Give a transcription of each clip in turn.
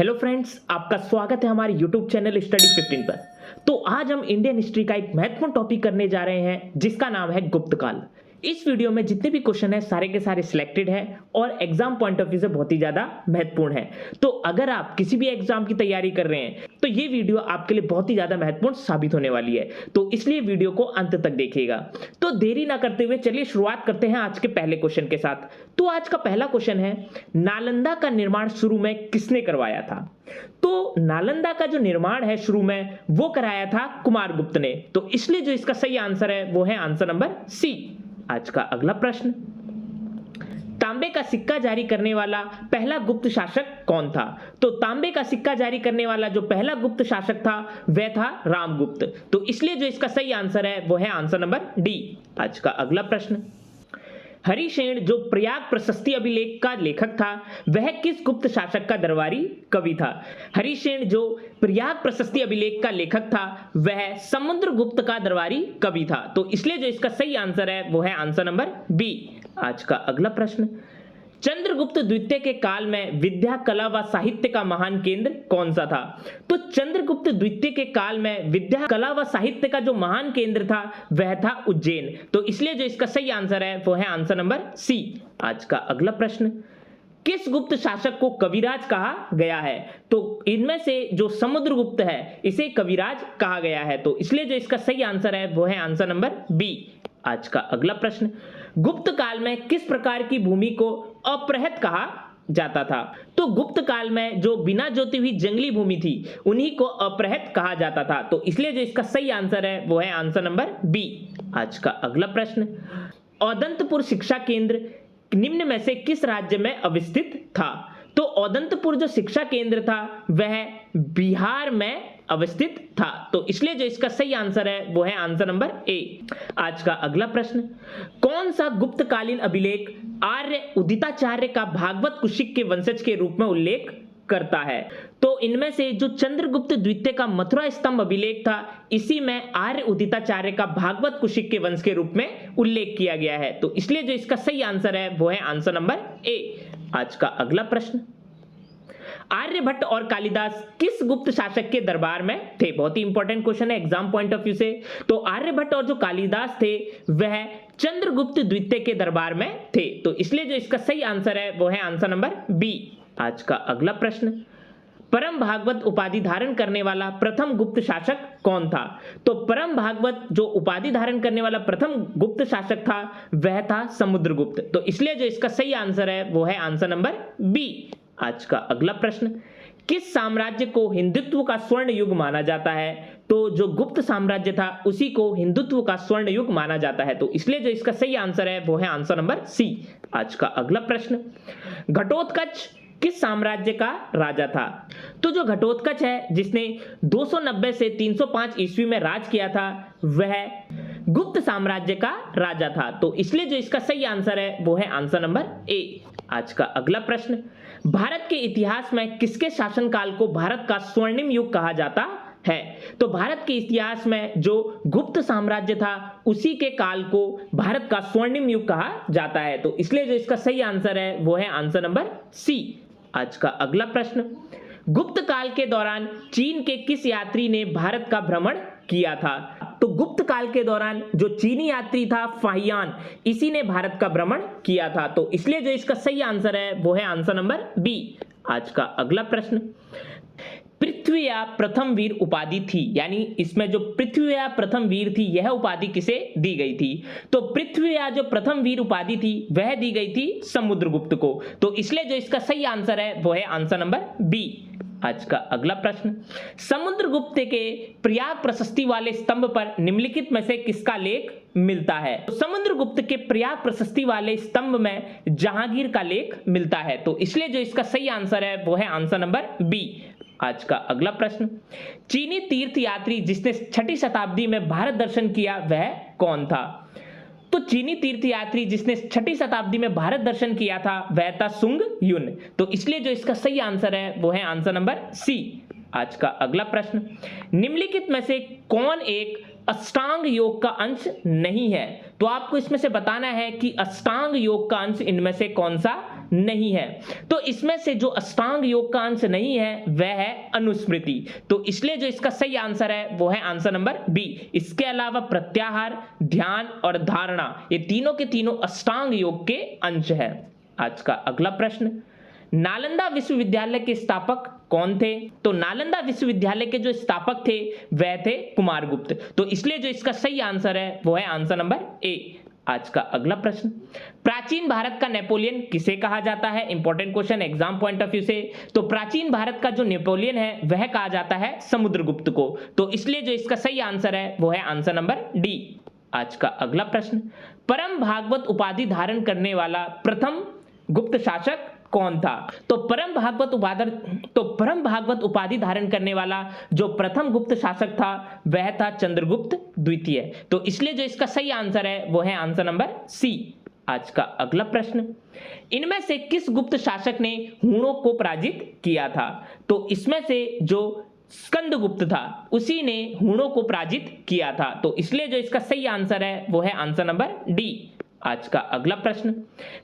Hello friends, आपका स्वागत है हमारे यूट्यूब चैनल स्टडी 15 पर। तो आज हम इंडियन हिस्ट्री का एक महत्वपूर्ण टॉपिक करने जा रहे हैं जिसका नाम है गुप्त काल। इस वीडियो में जितने भी क्वेश्चन है सारे के सारे सिलेक्टेड है और एग्जाम पॉइंट ऑफ व्यू से बहुत ही ज्यादा महत्वपूर्ण है। तो अगर आप किसी भी एग्जाम की तैयारी कर रहे हैं तो ये वीडियो आपके लिए बहुत ही ज्यादा महत्वपूर्ण साबित होने वाली है, तो इसलिए वीडियो को अंत तक देखिएगा। तो देरी ना करते हुए चलिए शुरुआत करते हैं आज के पहले क्वेश्चन के साथ। तो आज का पहला क्वेश्चन है, नालंदा का निर्माण शुरू में किसने करवाया था? तो नालंदा का जो निर्माण है शुरू में वो कराया था कुमारगुप्त ने। तो इसलिए जो इसका सही आंसर है वो है आंसर नंबर सी। आज का अगला प्रश्न, तांबे का सिक्का जारी करने वाला पहला गुप्त शासक कौन था? तो तांबे का सिक्का जारी करने वाला जो पहला गुप्त शासक था वह था रामगुप्त। तो इसलिए जो इसका सही आंसर है वो है आंसर नंबर डी। आज का अगला प्रश्न, हरिसेन जो प्रयाग प्रशस्ति अभिलेख का लेखक था वह किस गुप्त शासक का दरबारी कवि था? हरिसेन जो प्रयाग प्रशस्ति अभिलेख का लेखक था वह समुद्रगुप्त का दरबारी कवि था। तो इसलिए जो इसका सही आंसर है वो है आंसर नंबर बी। आज का अगला प्रश्न, चंद्रगुप्त द्वितीय के काल में विद्या कला व साहित्य का महान केंद्र कौन सा था? तो चंद्रगुप्त द्वितीय के काल में विद्या कला व साहित्य का जो महान केंद्र था वह था उज्जैन। तो इसलिए जो इसका सही आंसर है वो है आंसर नंबर सी। आज का अगला प्रश्न, किस गुप्त शासक को कविराज कहा गया है? तो इनमें से जो समुद्रगुप्त है इसे कविराज कहा गया है। तो इसलिए जो इसका सही आंसर है वो है आंसर नंबर बी। आज का अगला प्रश्न, गुप्त काल में किस प्रकार की भूमि को अपृहत कहा जाता था? तो गुप्त काल में जो बिना जोती हुई जंगली भूमि थी उन्हीं को अपृहत कहा जाता था। तो इसलिए जो इसका सही आंसर है वो है आंसर नंबर बी। आज का अगला प्रश्न, औदंतपुर शिक्षा केंद्र निम्न में से किस राज्य में अवस्थित था? तो औदंतपुर जो शिक्षा केंद्र था वह बिहार में अवस्थित था। तो इसलिए जो इसका सही आंसर है वो है आंसर नंबर ए। आज का अगला प्रश्न, कौन सा गुप्तकालीन अभिलेख आर्य उदिताचार्य का भागवत कुशिक के वंशज के रूप में उल्लेख करता है? तो इनमें से जो चंद्रगुप्त द्वितीय का मथुरा स्तंभ अभिलेख था इसी में आर्य उदिताचार्य का भागवत कुशिक के वंश के रूप में उल्लेख किया गया है। तो इसलिए जो इसका सही आंसर है वो है आंसर नंबर ए। आज का अगला प्रश्न, आर्यभट्ट और कालिदास किस गुप्त शासक के दरबार में थे? बहुत ही इंपॉर्टेंट क्वेश्चन है एग्जाम पॉइंट ऑफ व्यू से। तो आर्यभट्ट और जो कालिदास थे वह चंद्रगुप्त द्वितीय के दरबार में थे। तो इसलिए जो इसका सही आंसर है वो है आंसर नंबर बी। आज का अगला प्रश्न, परम भागवत उपाधि धारण करने वाला प्रथम गुप्त शासक कौन था? तो परम भागवत जो उपाधि धारण करने वाला प्रथम गुप्त शासक था वह था समुद्रगुप्त। तो इसलिए जो इसका सही आंसर है वो है आंसर नंबर बी। आज का अगला प्रश्न, किस साम्राज्य को हिंदुत्व का स्वर्ण युग माना जाता है? तो जो गुप्त साम्राज्य था उसी को हिंदुत्व का स्वर्ण युग माना जाता है। तो इसलिए जो इसका सही आंसर है वो है आंसर नंबर सी। आज का अगला प्रश्न, घटोत्कच किस साम्राज्य का राजा था? तो जो घटोत्कच है जिसने 290 से 305 ईस्वी में राज किया था वह गुप्त साम्राज्य का राजा था। तो इसलिए जो इसका सही आंसर है वो है आंसर नंबर ए। आज का अगला प्रश्न, भारत के इतिहास में किसके शासनकाल को भारत का स्वर्णिम युग कहा जाता है? तो भारत के इतिहास में जो गुप्त साम्राज्य था उसी के काल को भारत का स्वर्णिम युग कहा जाता है। तो इसलिए जो इसका सही आंसर है वो है आंसर नंबर सी। आज का अगला प्रश्न, गुप्त काल के दौरान चीन के किस यात्री ने भारत का भ्रमण किया था? तो गुप्त काल के दौरान जो चीनी यात्री था फाहियान, इसी ने भारत का भ्रमण किया था। तो इसलिए जो इसका सही आंसर है वो है आंसर नंबर बी। आज का अगला प्रश्न, पृथ्वीया प्रथम वीर उपाधि थी, यानी इसमें जो पृथ्वीया प्रथम वीर थी यह उपाधि किसे दी गई थी? तो पृथ्वीया जो प्रथम वीर उपाधि थी वह दी गई थी समुद्रगुप्त को। तो इसलिए जो इसका सही आंसर है वो है आंसर नंबर बी। आज का अगला प्रश्न, समुद्रगुप्त के प्रयाग प्रशस्ति वाले स्तंभ पर निम्नलिखित में से किसका लेख मिलता है? तो समुद्रगुप्त के प्रयाग प्रशस्ति वाले स्तंभ में जहांगीर का लेख मिलता है। तो इसलिए जो इसका सही आंसर है वो है आंसर नंबर बी। आज का अगला प्रश्न, चीनी तीर्थ यात्री जिसने 6ठी शताब्दी में भारत दर्शन किया वह कौन था? तो चीनी तीर्थ यात्री जिसने 6ठी शताब्दी में भारत दर्शन किया था वह था सुंग युन। तो इसलिए जो इसका सही आंसर है वो है आंसर नंबर सी। आज का अगला प्रश्न, निम्नलिखित में से कौन एक अष्टांग योग का अंश नहीं है? तो आपको इसमें से बताना है कि अष्टांग योग का अंश इनमें से कौन सा नहीं है। तो इसमें से जो अष्टांग योग का अंश नहीं है वह है अनुस्मृति। तो इसलिए जो इसका सही आंसर है वो है आंसर नंबर बी। इसके अलावा प्रत्याहार, ध्यान और धारणा ये तीनों के तीनों अष्टांग योग के अंश है। आज का अगला प्रश्न, नालंदा विश्वविद्यालय के स्थापक कौन थे? तो नालंदा विश्वविद्यालय के जो स्थापक थे वह थे कुमारगुप्त। तो इसलिए जो इसका सही आंसर है वो है आंसर नंबर ए। आज का अगला प्रश्न, प्राचीन भारत का नेपोलियन किसे कहा जाता है? Important question exam point of view से। तो प्राचीन भारत का जो नेपोलियन है वह कहा जाता है समुद्रगुप्त को। तो इसलिए जो इसका सही आंसर है वो है आंसर नंबर डी। आज का अगला प्रश्न, परम भागवत उपाधि धारण करने वाला प्रथम गुप्त शासक कौन था? तो परम भागवत उपाधि धारण करने वाला जो प्रथम गुप्त शासक था वह था चंद्रगुप्त द्वितीय। तो इसलिए जो इसका सही आंसर है वो है आंसर नंबर सी। आज का अगला प्रश्न, इनमें से किस गुप्त शासक ने हूणों को पराजित किया था? तो इसमें से जो स्कंदगुप्त था उसी ने हूणों को पराजित किया था। तो इसलिए जो इसका सही आंसर है वो है आंसर नंबर डी। आज का अगला प्रश्न,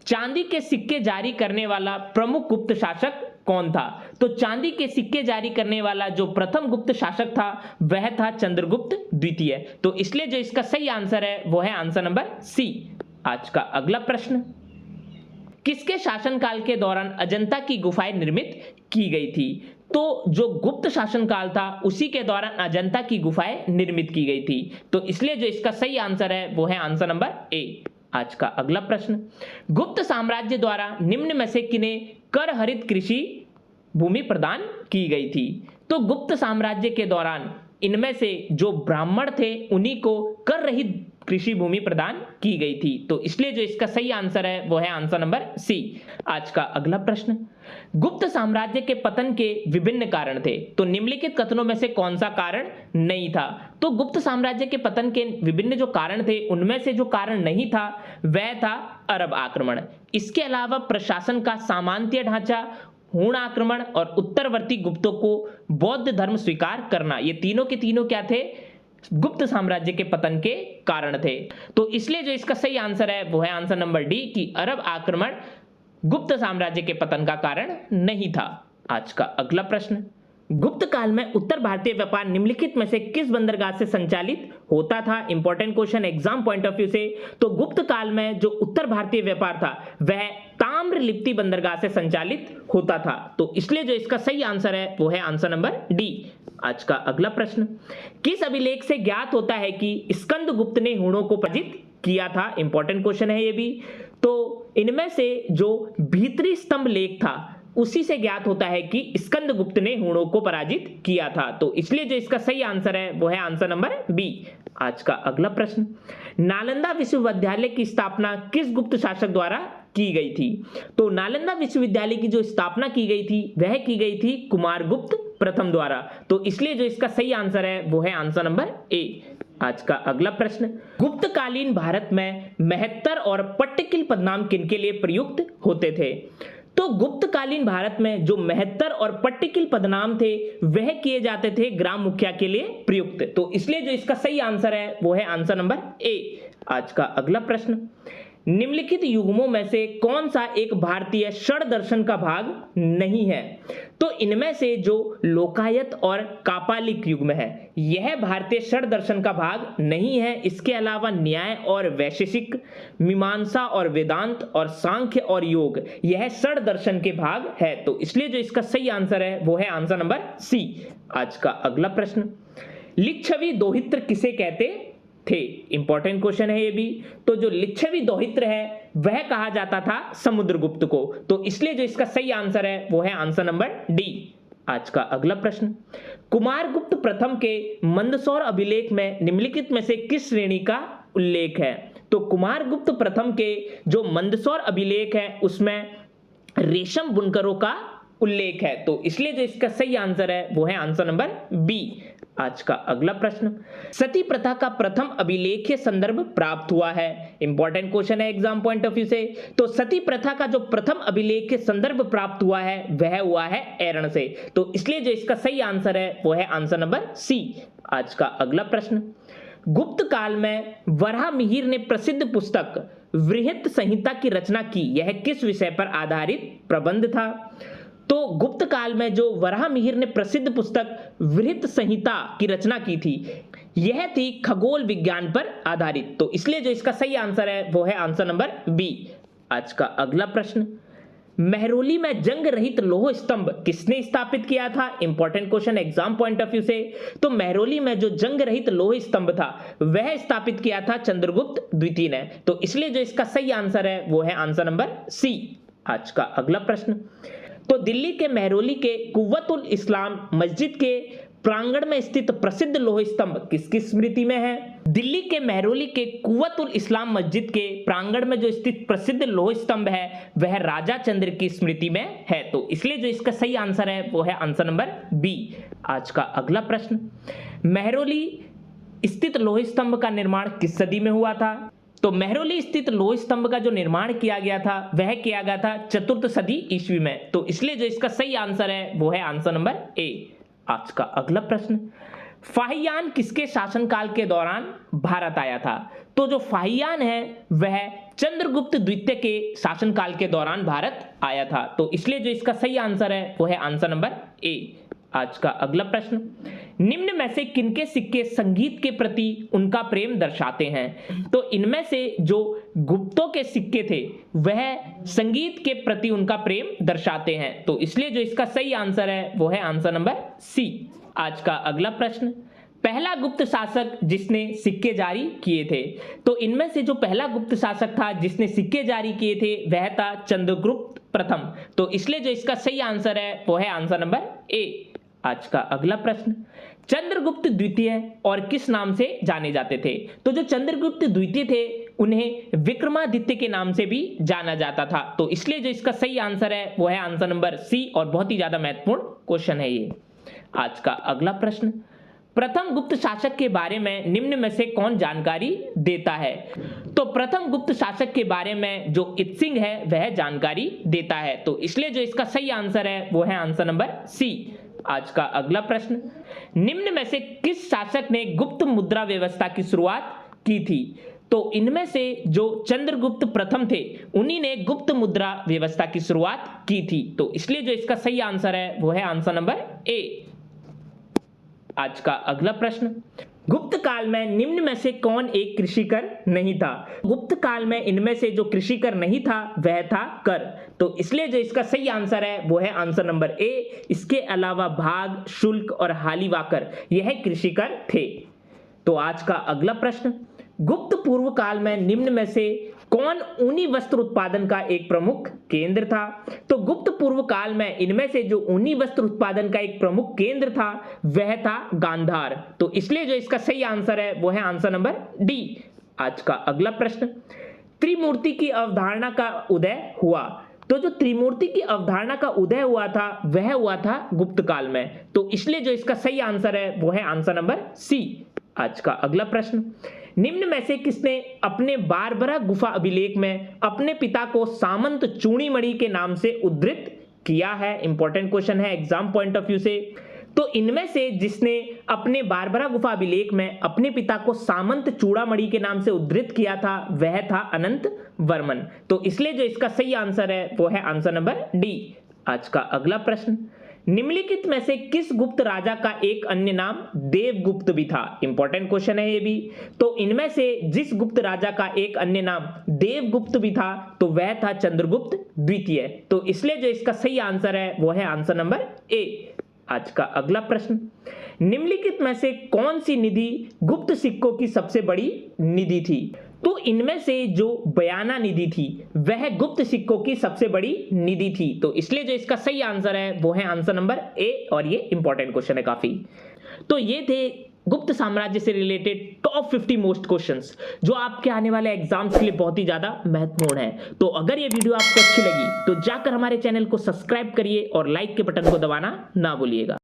चांदी के सिक्के जारी करने वाला प्रमुख गुप्त शासक कौन था? तो चांदी के सिक्के जारी करने वाला जो प्रथम गुप्त शासक था वह था चंद्रगुप्त द्वितीय। तो इसलिए जो इसका सही आंसर है वो है आंसर नंबर सी। आज का अगला प्रश्न, किसके शासनकाल के दौरान अजंता की गुफाएं निर्मित की गई थी? तो जो गुप्त शासनकाल था उसी के दौरान अजंता की गुफाएं निर्मित की गई थी। तो इसलिए जो इसका सही आंसर है वो है आंसर नंबर ए। आज का अगला प्रश्न, गुप्त साम्राज्य द्वारा निम्न में से किन्हें कर हरित कृषि भूमि प्रदान की गई थी? तो गुप्त साम्राज्य के दौरान इनमें से जो ब्राह्मण थे उन्हीं को कर रहित कृषि भूमि प्रदान की गई थी। तो इसलिए जो इसका सही आंसर है वो है आंसर नंबर सी। आज का अगला प्रश्न, गुप्त साम्राज्य के पतन के विभिन्न कारण थे। तो निम्नलिखित कथनों में से कौन सा कारण नहीं था? तो गुप्त साम्राज्य के पतन के विभिन्न जो कारण थे उनमें से जो कारण नहीं था वह था अरब आक्रमण। इसके अलावा प्रशासन का सामंतीय ढांचा, हूण आक्रमण और उत्तरवर्ती गुप्तों को बौद्ध धर्म स्वीकार करना, ये तीनों के तीनों क्या थे? गुप्त साम्राज्य के पतन के कारण थे। तो इसलिए जो इसका सही आंसर है वो है आंसर नंबर डी कि अरब आक्रमण गुप्त साम्राज्य के पतन का कारण नहीं था। आज का अगला प्रश्न, गुप्त काल में उत्तर भारतीय व्यापार निम्नलिखित में से किस बंदरगाह से संचालित होता था? Important question exam point of view से। तो गुप्त काल में जो उत्तर भारतीय व्यापार था वह ताम्रलिप्ति बंदरगाह से संचालित होता था। तो इसलिए जो इसका सही आंसर है वो है आंसर नंबर डी। आज का अगला प्रश्न, किस अभिलेख से ज्ञात होता है कि स्कंदगुप्त ने हूणों को पराजित किया था? इंपॉर्टेंट क्वेश्चन है ये भी। तो इनमें से जो भीतरी स्तंभ लेख था उसी से ज्ञात होता है कि स्कंदगुप्त ने हूणों को पराजित किया था। तो इसलिए जो इसका सही आंसर है वो है आंसर नंबर बी। आज का अगला प्रश्न, नालंदा विश्वविद्यालय की स्थापना किस गुप्त शासक द्वारा की गई थी? तो नालंदा विश्वविद्यालय की जो स्थापना की गई थी वह की गई थी कुमारगुप्त प्रथम द्वारा। तो इसलिए जो इसका सही आंसर है वो है आंसर नंबर ए। आज का अगला प्रश्न, गुप्तकालीन भारत में महत्तर और पट्टिकिल पदनाम किनके लिए प्रयुक्त होते थे? तो गुप्तकालीन भारत में जो महत्तर और पट्टिकिल पदनाम थे वह किए जाते थे ग्राम मुखिया के लिए प्रयुक्त। तो इसलिए जो इसका सही आंसर है वो है आंसर नंबर ए। आज का अगला प्रश्न, निम्नलिखित युग्मों में से कौन सा एक भारतीय षड दर्शन का भाग नहीं है? तो इनमें से जो लोकायत और कापालिक युग्म है यह भारतीय षड दर्शन का भाग नहीं है। इसके अलावा न्याय और वैशेषिक, मीमांसा और वेदांत और सांख्य और योग यह षड दर्शन के भाग है। तो इसलिए जो इसका सही आंसर है वो है आंसर नंबर सी। आज का अगला प्रश्न, लिच्छवी दोहित्र किसे कहते थे? इंपॉर्टेंट क्वेश्चन है ये भी। तो जो लिच्छवी दोहित्र है वह कहा जाता था समुद्रगुप्त को। तो इसलिए जो इसका सही आंसर है वो है आंसर नंबर डी। आज का अगला प्रश्न, कुमारगुप्त प्रथम के मंदसौर अभिलेख में निम्नलिखित में से किस श्रेणी का उल्लेख है? तो कुमारगुप्त प्रथम के जो मंदसौर अभिलेख है उसमें रेशम बुनकरों का उल्लेख है। तो इसलिए जो इसका सही आंसर है वो है आंसर नंबर बी। आज का अगला प्रश्न, सती प्रथा का प्रथम अभिलेखीय संदर्भ प्राप्त हुआ है? इंपॉर्टेंट क्वेश्चन है एग्जाम पॉइंट ऑफ व्यू से। तो सती प्रथा का जो प्रथम अभिलेखीय संदर्भ प्राप्त हुआ है वह हुआ है ऐरण से। तो इसलिए जो इसका सही आंसर है वो है आंसर नंबर सी। आज का अगला प्रश्न, गुप्त काल में वराहमिहिर ने प्रसिद्ध पुस्तक वृहत संहिता की रचना की, यह किस विषय पर आधारित प्रबंध था? तो गुप्त काल में जो वराहमिहिर ने प्रसिद्ध पुस्तक वृहत संहिता की रचना की थी, यह थी खगोल विज्ञान पर आधारित। तो इसलिए जो इसका सही आंसर है वो है आंसर नंबर बी। आज का अगला प्रश्न, महरौली में जंग रहित लौह स्तंभ किसने स्थापित किया था? Important question exam point of view से। तो महरौली में जो जंग रहित लौह स्तंभ था वह स्थापित किया था चंद्रगुप्त द्वितीय ने। तो इसलिए जो इसका सही आंसर है वो है आंसर नंबर सी। आज का अगला प्रश्न, तो दिल्ली के महरौली के कुव्वतुल इस्लाम मस्जिद के प्रांगण में स्थित प्रसिद्ध लौह स्तंभ किसकी स्मृति में है? दिल्ली के महरौली के कुव्वतुल इस्लाम मस्जिद के प्रांगण में जो स्थित प्रसिद्ध लौह स्तंभ है वह राजा चंद्र की स्मृति में है। तो इसलिए जो इसका सही आंसर है वो है आंसर नंबर बी। आज का अगला प्रश्न, महरौली स्थित लौह स्तंभ का निर्माण किस सदी में हुआ था? तो महरौली स्थित लौह स्तंभ का जो निर्माण किया गया था वह किया गया था चतुर्थ सदी ईस्वी में। तो इसलिए जो इसका सही आंसर है वो है आंसर नंबर ए। आज का अगला प्रश्न, फाहियान किसके शासनकाल के दौरान भारत आया था? तो जो फाहियान है वह चंद्रगुप्त द्वितीय के शासनकाल के दौरान भारत आया था। तो इसलिए जो इसका सही आंसर है वो है आंसर नंबर ए। आज का अगला प्रश्न, निम्न में से किनके सिक्के संगीत के प्रति उनका प्रेम दर्शाते हैं? तो इनमें से जो गुप्तों के सिक्के थे वह संगीत के प्रति उनका प्रेम दर्शाते हैं। तो इसलिए जो इसका सही आंसर है वो है आंसर नंबर सी। आज का अगला प्रश्न, पहला गुप्त शासक जिसने सिक्के जारी किए थे? तो इनमें से जो पहला गुप्त शासक था जिसने सिक्के जारी किए थे वह था चंद्रगुप्त प्रथम। तो इसलिए जो इसका सही आंसर है वो है आंसर नंबर ए। आज का अगला प्रश्न, चंद्रगुप्त द्वितीय और किस नाम से जाने जाते थे? तो जो चंद्रगुप्त द्वितीय थे उन्हें विक्रमादित्य के नाम से भी जाना जाता था। तो इसलिए जो इसका सही आंसर है वो है आंसर नंबर सी और बहुत ही ज्यादा महत्वपूर्ण क्वेश्चन है ये। आज का अगला प्रश्न, प्रथम गुप्त शासक के बारे में निम्न में से कौन जानकारी देता है? तो प्रथम गुप्त शासक के बारे में जो इत्सिंग है वह जानकारी देता है। तो इसलिए जो इसका सही आंसर है वो है आंसर नंबर सी। आज का अगला प्रश्न, निम्न में से किस शासक ने गुप्त मुद्रा व्यवस्था की शुरुआत की थी? तो इनमें से जो चंद्रगुप्त प्रथम थे उन्हीं ने गुप्त मुद्रा व्यवस्था की शुरुआत की थी। तो इसलिए जो इसका सही आंसर है वो है आंसर नंबर ए। आज का अगला प्रश्न, गुप्त काल में निम्न में से कौन एक कृषिकर नहीं था? गुप्त काल में इनमें से जो कृषिकर नहीं था वह था कर। तो इसलिए जो इसका सही आंसर है वो है आंसर नंबर ए। इसके अलावा भाग, शुल्क और हालिवाकर यह कृषिकर थे। तो आज का अगला प्रश्न, गुप्त पूर्व काल में निम्न में से कौन ऊनी वस्त्र उत्पादन का एक प्रमुख केंद्र था? तो गुप्त पूर्व काल में इनमें से जो ऊनी वस्त्र उत्पादन का एक प्रमुख केंद्र था वह था गांधार। तो इसलिए जो इसका सही आंसर है वो है आंसर नंबर डी। आज का अगला प्रश्न, त्रिमूर्ति की अवधारणा का उदय हुआ? तो जो त्रिमूर्ति की अवधारणा का उदय हुआ था वह हुआ था गुप्त काल में। तो इसलिए जो इसका सही आंसर है वो है आंसर नंबर सी। आज का अगला प्रश्न, निम्न में से किसने अपने बारबरा गुफा अभिलेख में अपने पिता को सामंत चूड़ीमणि के नाम से उद्धृत किया है? इंपॉर्टेंट क्वेश्चन है एग्जाम पॉइंट ऑफ व्यू से। तो इनमें से जिसने अपने बारबरा गुफा अभिलेख में अपने पिता को सामंत चूड़ामणि के नाम से उद्धृत किया था वह था अनंत वर्मन। तो इसलिए जो इसका सही आंसर है वो है आंसर नंबर डी। आज का अगला प्रश्न, निम्नलिखित में से किस गुप्त राजा का एक अन्य नाम देवगुप्त भी था? इंपॉर्टेंट क्वेश्चन है ये भी। तो इनमें से जिस गुप्त राजा का एक अन्य नाम देवगुप्त भी था तो वह था चंद्रगुप्त द्वितीय। तो इसलिए जो इसका सही आंसर है वो है आंसर नंबर ए। आज का अगला प्रश्न, निम्नलिखित में से कौन सी निधि गुप्त सिक्कों की सबसे बड़ी निधि थी? तो इनमें से जो बयाना निधि थी वह गुप्त सिक्कों की सबसे बड़ी निधि थी। तो इसलिए जो इसका सही आंसर है वो है आंसर नंबर ए और ये इंपॉर्टेंट क्वेश्चन है काफी। तो ये थे गुप्त साम्राज्य से रिलेटेड टॉप 50 मोस्ट क्वेश्चंस जो आपके आने वाले एग्जाम्स के लिए बहुत ही ज्यादा महत्वपूर्ण है। तो अगर ये वीडियो आपको अच्छी लगी तो जाकर हमारे चैनल को सब्सक्राइब करिए और लाइक के बटन को दबाना ना भूलिएगा।